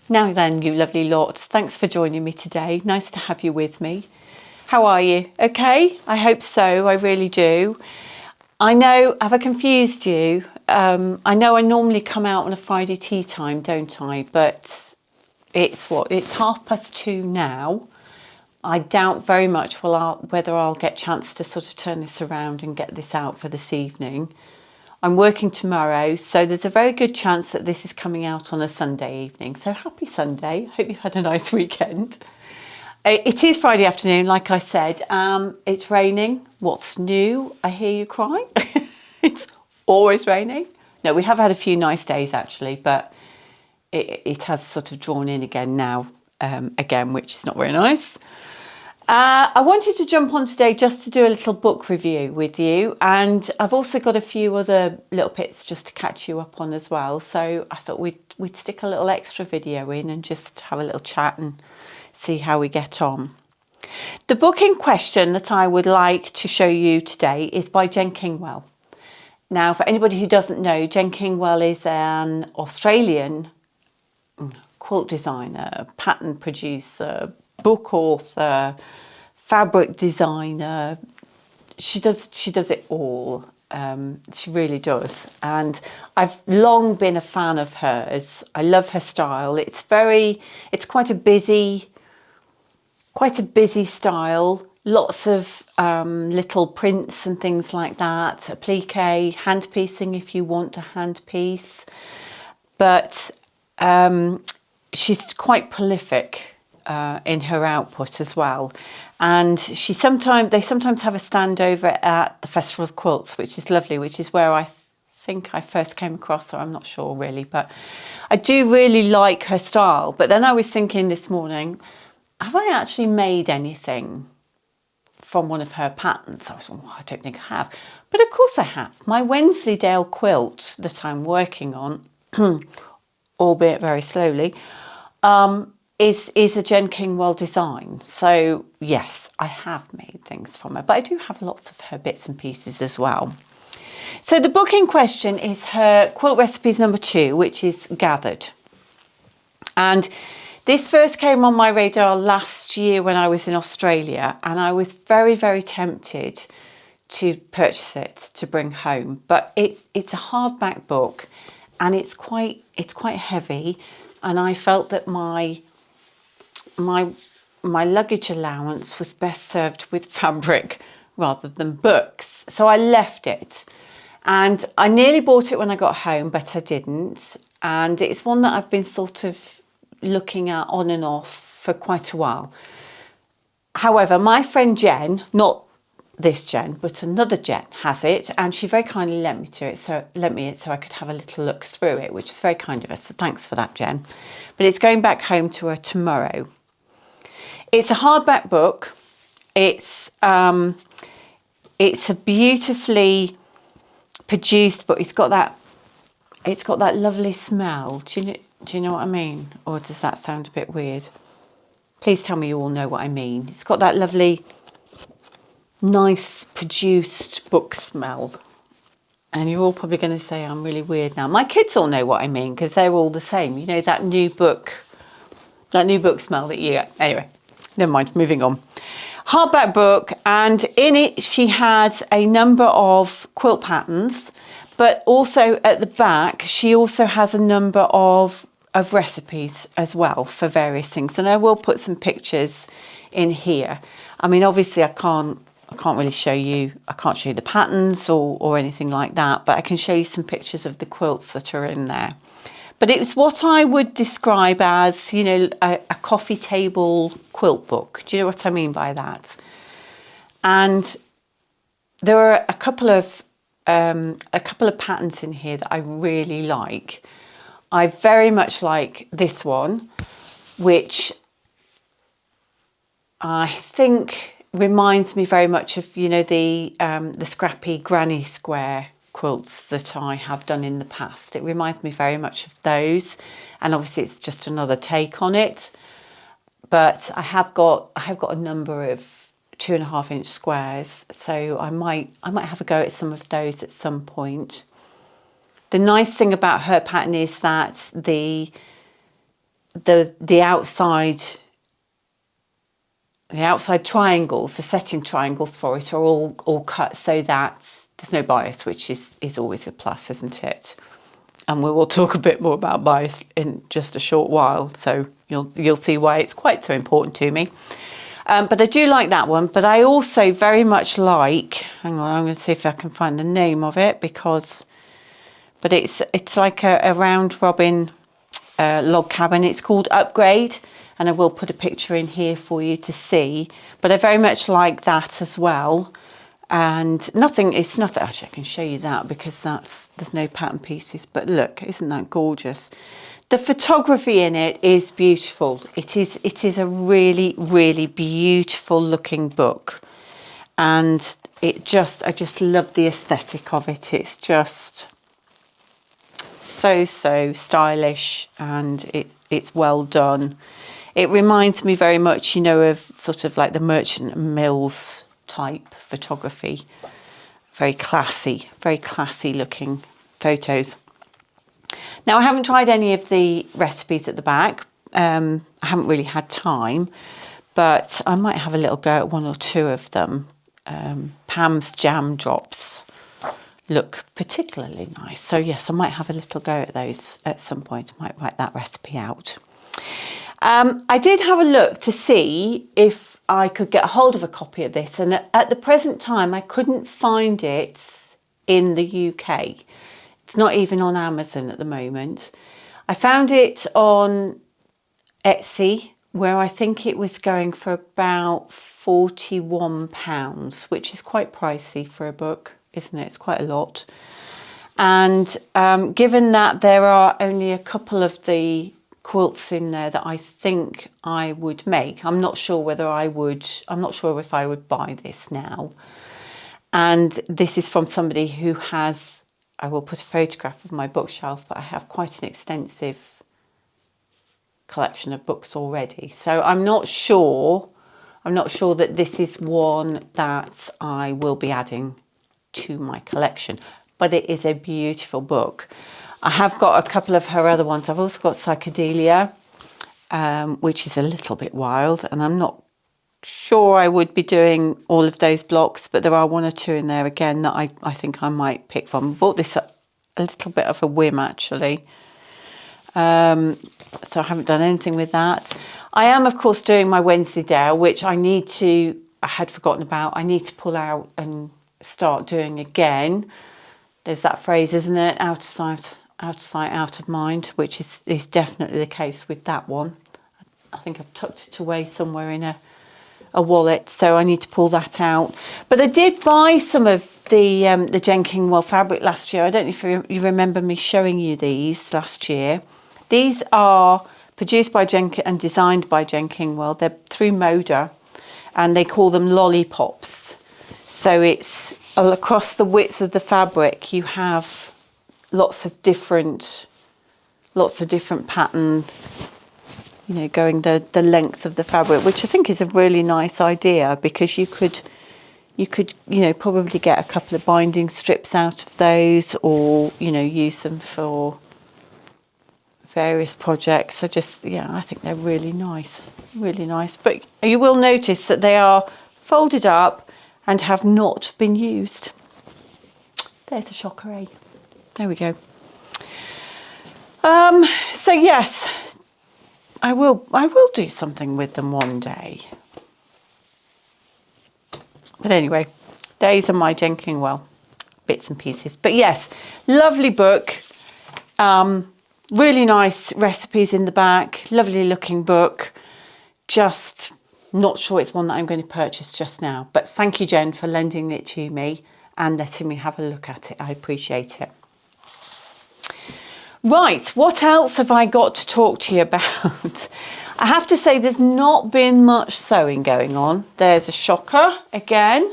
Now then, you lovely lot, thanks for joining me today. Nice to have you with me. How are you? Okay? I hope so, I really do. I know, have I confused you? I know I normally come out on a Friday tea time, don't I? But it's 2:30 now. I doubt very much whether I'll get a chance to sort of turn this around and get this out for this evening. I'm working tomorrow, so there's a very good chance that this is coming out on a Sunday evening. So happy Sunday. Hope you've had a nice weekend. It is Friday afternoon, like I said. It's raining. What's new? I hear you cry. It's always raining. No, we have had a few nice days actually, but it has sort of drawn in again now, which is not very nice. I wanted to jump on today just to do a little book review with you, and I've also got a few other little bits just to catch you up on as well. So I thought we'd stick a little extra video in and just have a little chat and see how we get on. The book in question that I would like to show you today is by Jen Kingwell. Now, for anybody who doesn't know, Jen Kingwell is an Australian quilt designer, pattern producer, book author, fabric designer. She does it all. She really does. And I've long been a fan of hers. I love her style. It's quite a busy style. Lots of little prints and things like that. Applique, hand piecing if you want a hand piece. But she's quite prolific in her output as well, and they sometimes have a stand over at the Festival of Quilts, which is lovely, which is where I think I first came across her. I'm not sure really, but I do really like her style. But then I was thinking this morning, have I actually made anything from one of her patterns? I was like, I don't think I have, but of course I have. My Wensleydale quilt that I'm working on, albeit very slowly, is a Jen Kingwell design. So yes, I have made things from her, but I do have lots of her bits and pieces as well. So the book in question is her Quilt Recipes #2, which is Gathered. And this first came on my radar last year when I was in Australia, and I was very, very tempted to purchase it to bring home. But it's a hardback book, and it's quite heavy, and I felt that my luggage allowance was best served with fabric rather than books. So I left it, and I nearly bought it when I got home, but I didn't. And it's one that I've been sort of looking at on and off for quite a while. However, my friend Jen, not this Jen, but another Jen, has it, and she very kindly lent me it so I could have a little look through it, which is very kind of her. So thanks for that, Jen. But it's going back home to her tomorrow. It's a hardback book. It's a beautifully produced book. It's got that lovely smell. Do you know what I mean? Or does that sound a bit weird? Please tell me you all know what I mean. It's got that lovely, nice produced book smell. And you're all probably going to say I'm really weird now. My kids all know what I mean because they're all the same. You know, that new book smell that you get. Anyway, never mind, moving on. Hardback book, and in it she has a number of quilt patterns, but also at the back she also has a number of recipes as well for various things. And I will put some pictures in here. I mean, obviously I can't really show you, I can't show you the patterns or anything like that, but I can show you some pictures of the quilts that are in there. But it's what I would describe as, you know, a coffee table quilt book. Do you know what I mean by that? And there are a couple of patterns in here that I really like. I very much like this one, which I think reminds me very much of, you know, the scrappy granny square quilts that I have done in the past. It reminds me very much of those, and obviously it's just another take on it. But I have got a number of 2.5 inch squares, so I might have a go at some of those at some point. The nice thing about her pattern is that the the outside triangles, the setting triangles for it are all cut so that there's no bias, which is always a plus, isn't it? And we will talk a bit more about bias in just a short while, so you'll see why it's quite so important to me. But I do like that one. But I also very much like, hang on, I'm going to see if I can find the name of it, but it's like a round robin log cabin. It's called Upgrade, and I will put a picture in here for you to see. But I very much like that as well. And it's nothing, actually I can show you that because there's no pattern pieces, but look, isn't that gorgeous? The photography in it is beautiful. It is a really, really beautiful looking book. And I just love the aesthetic of it. It's just so stylish, and it's well done. It reminds me very much, of sort of like the Merchant Mills type photography. Very classy looking photos. Now, I haven't tried any of the recipes at the back. I haven't really had time, but I might have a little go at one or two of them. Pam's jam drops look particularly nice. So yes, I might have a little go at those at some point. I might write that recipe out. I did have a look to see if I could get a hold of a copy of this, and at the present time I couldn't find it in the UK. It's not even on Amazon at the moment. I found it on Etsy, where I think it was going for about £41, which is quite pricey for a book, isn't it? It's quite a lot. And given that there are only a couple of the quilts in there that I think I would make, I'm not sure if I would buy this now. And this is from somebody who has, I will put a photograph of my bookshelf, but I have quite an extensive collection of books already. So I'm not sure that this is one that I will be adding to my collection, but it is a beautiful book. I have got a couple of her other ones. I've also got Psychedelia, which is a little bit wild, and I'm not sure I would be doing all of those blocks, but there are one or two in there again that I think I might pick from. I bought this a little bit of a whim, actually. So I haven't done anything with that. I am, of course, doing my Wensleydale, which I had forgotten about. I need to pull out and start doing again. There's that phrase, isn't it? Out of sight, out of mind, which is definitely the case with that one. I think I've tucked it away somewhere in a wallet, so I need to pull that out. But I did buy some of the Jen Kingwell fabric last year. I don't know if you remember me showing you these last year. These are produced by Jen and designed by Jen Kingwell. They're through Moda, and they call them Lollipops. So it's across the width of the fabric. You have lots of different pattern, going the length of the fabric, which I think is a really nice idea, because you could probably get a couple of binding strips out of those, or use them for various projects. I think they're really nice. But you will notice that they are folded up and have not been used. There's a shocker, eh? There we go. So yes, I will do something with them one day. But anyway, these are my Jen Kingwell bits and pieces. But yes, lovely book. Really nice recipes in the back. Lovely looking book. Just not sure it's one that I'm going to purchase just now. But thank you, Jen, for lending it to me and letting me have a look at it. I appreciate it. Right, what else have I got to talk to you about? I have to say there's not been much sewing going on. There's a shocker again,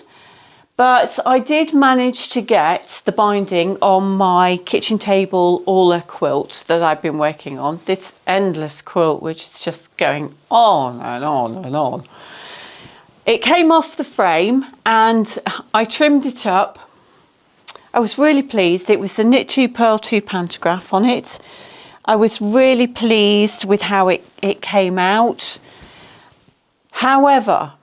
but I did manage to get the binding on my kitchen table Aula quilt that I've been working on. This endless quilt, which is just going on and on and on. It came off the frame and I trimmed it up. I was really pleased. It was the Knit 2 Purl 2 pantograph on it. I was really pleased with how it came out. However,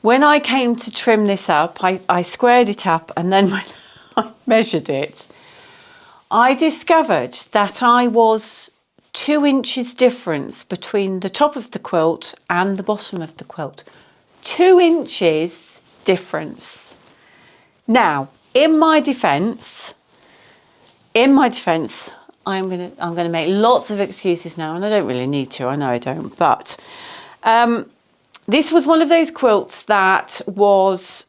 when I came to trim this up, I squared it up, and then when I measured it, I discovered that I was 2 inches difference between the top of the quilt and the bottom of the quilt. 2 inches difference. Now, in my defence, I'm gonna make lots of excuses now, and I don't really need to. I know I don't, but this was one of those quilts that was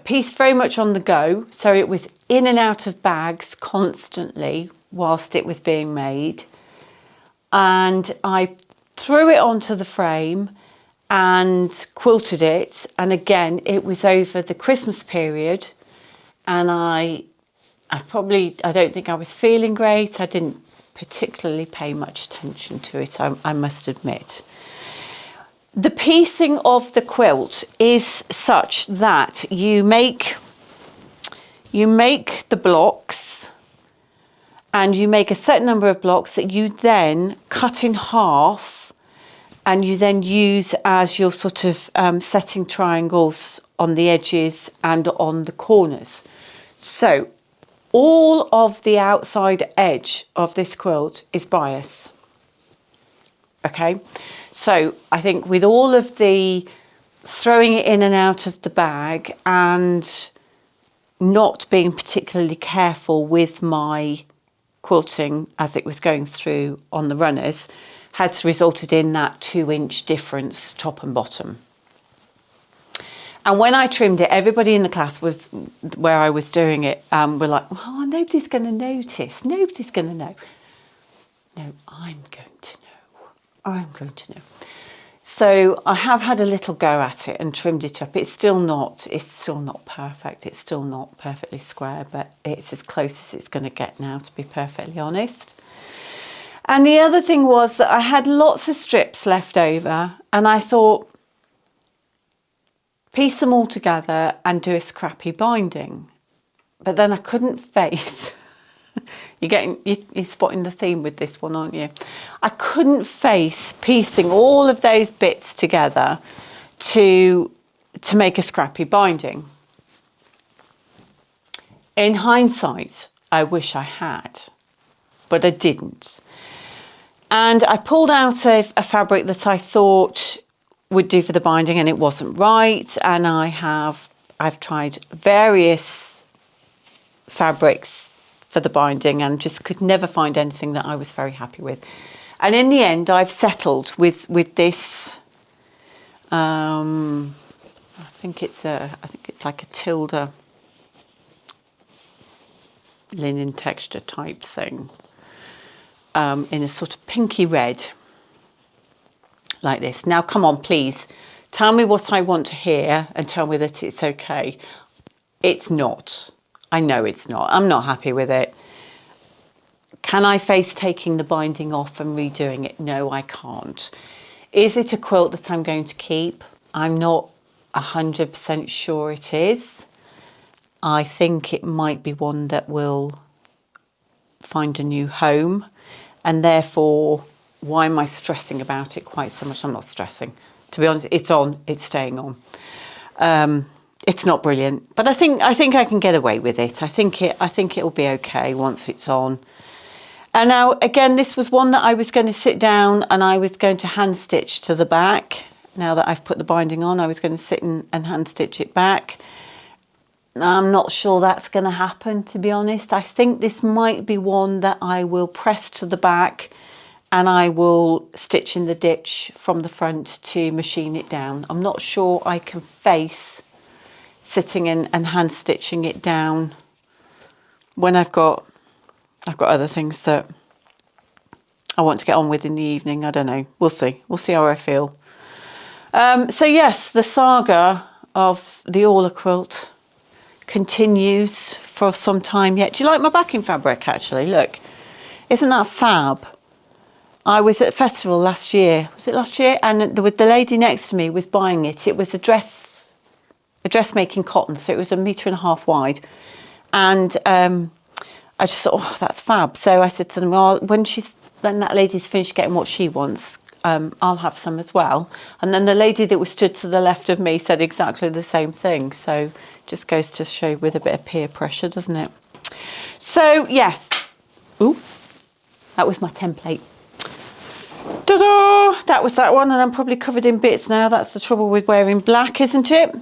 pieced very much on the go, so it was in and out of bags constantly whilst it was being made. And I threw it onto the frame and quilted it, and again it was over the Christmas period, and I don't think I was feeling great. I didn't particularly pay much attention to it, I must admit. The piecing of the quilt is such that you make the blocks, and you make a set number of blocks that you then cut in half, and you then use as your sort of setting triangles on the edges and on the corners. So all of the outside edge of this quilt is bias. Okay, so I think with all of the throwing it in and out of the bag and not being particularly careful with my quilting as it was going through on the runners has resulted in that 2 inch difference top and bottom. And when I trimmed it, everybody in the class was where I was doing it were like, oh, nobody's going to notice. Nobody's going to know. No, I'm going to know. I'm going to know. So I have had a little go at it and trimmed it up. It's still not perfect. It's still not perfectly square, but it's as close as it's going to get now, to be perfectly honest. And the other thing was that I had lots of strips left over, and I thought, piece them all together and do a scrappy binding. But then I couldn't face, you're spotting the theme with this one, aren't you? I couldn't face piecing all of those bits together to make a scrappy binding. In hindsight, I wish I had, but I didn't. And I pulled out a fabric that I thought would do for the binding, and it wasn't right. And I've tried various fabrics for the binding and just could never find anything that I was very happy with. And in the end, I've settled with this. I think it's like a tilde linen texture type thing, in a sort of pinky red, like this. Now, come on, please, tell me what I want to hear and tell me that it's okay. It's not. I know it's not. I'm not happy with it. Can I face taking the binding off and redoing it? No, I can't. Is it a quilt that I'm going to keep? I'm not 100% sure it is. I think it might be one that will find a new home, and therefore, why am I stressing about it quite so much? I'm not stressing. To be honest, it's on, it's staying on. It's not brilliant, but I think I can get away with it. I think it'll be okay once it's on. And now, again, this was one that I was going to sit down and I was going to hand stitch to the back. Now that I've put the binding on, I was going to sit and hand stitch it back. I'm not sure that's going to happen, to be honest. I think this might be one that I will press to the back and I will stitch in the ditch from the front to machine it down. I'm not sure I can face sitting in and hand stitching it down when I've got other things that I want to get on with in the evening. I don't know. We'll see. We'll see how I feel. So yes, the saga of the Orla quilt continues for some time yet. Do you like my backing fabric, actually? Look, isn't that fab? I was at a festival last year. Was it last year? And the lady next to me was buying it. It was a dressmaking cotton, so it was 1.5 meters wide. And I just thought, oh, that's fab. So I said to them, well, when that lady's finished getting what she wants, I'll have some as well. And then the lady that was stood to the left of me said exactly the same thing. So just goes to show with a bit of peer pressure, doesn't it? So yes, ooh, that was my template. Ta-da! That was that one, and I'm probably covered in bits now. That's the trouble with wearing black, isn't it?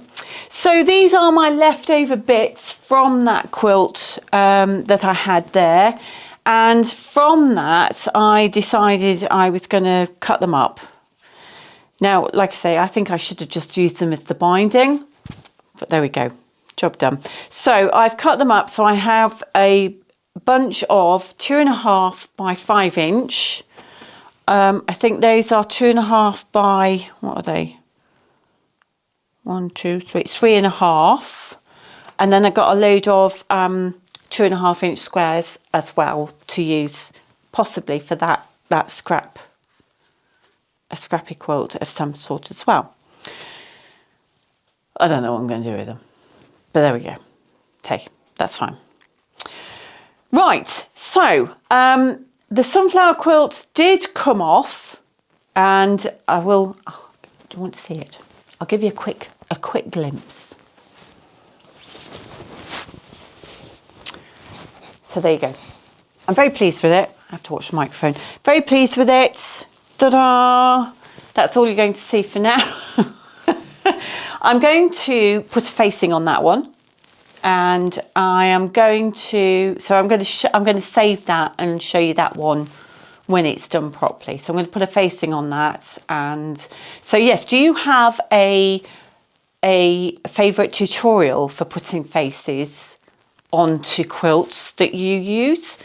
So these are my leftover bits from that quilt that I had there. And from that, I decided I was going to cut them up. Now, like I say, I think I should have just used them as the binding. But there we go. Job done. So I've cut them up. So I have a bunch of 2.5 by 5 inch. I think those are 2.5 by, what are they? 1, 2, 3, 3.5. And then I got a load of 2.5 inch squares as well to use possibly for that a scrappy quilt of some sort as well. I don't know what I'm going to do with them, but there we go. Okay, that's fine. Right, so the sunflower quilt did come off, and I will. Oh, do you want to see it? I'll give you a quick glimpse. So there you go. I'm very pleased with it. I have to watch the microphone. Very pleased with it. Ta-da! That's all you're going to see for now. I'm going to put a facing on that one, and I am going to. So I'm going to save that and show you that one when it's done properly. So I'm going to put a facing on that. And so yes, do you have a favourite tutorial for putting faces onto quilts that you use?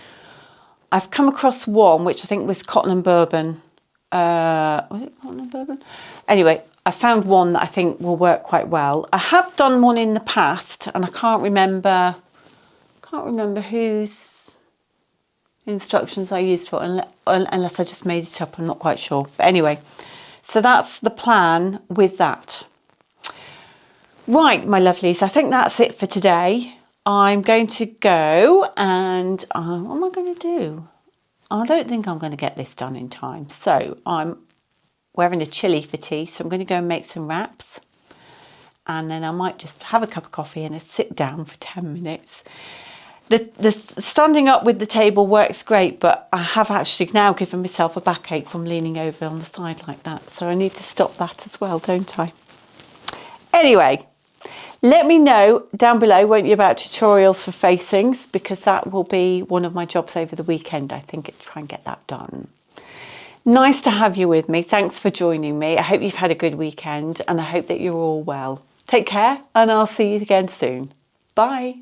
I've come across one which I think was Cotton and Bourbon. Was it Cotton and Bourbon? Anyway, I found one that I think will work quite well. I have done one in the past, and I can't remember whose instructions I used for it, unless I just made it up. I'm not quite sure. But anyway, so that's the plan with that. Right, my lovelies, I think that's it for today. I'm going to go and what am I going to do? I don't think I'm going to get this done in time. So I'm wearing a chilli for tea, so I'm going to go and make some wraps. And then I might just have a cup of coffee and sit down for 10 minutes. The standing up with the table works great, but I have actually now given myself a backache from leaning over on the side like that. So I need to stop that as well, don't I? Anyway, let me know down below, won't you, about tutorials for facings, because that will be one of my jobs over the weekend, I think, to try and get that done. Nice to have you with me. Thanks for joining me. I hope you've had a good weekend, and I hope that you're all well. Take care, and I'll see you again soon. Bye.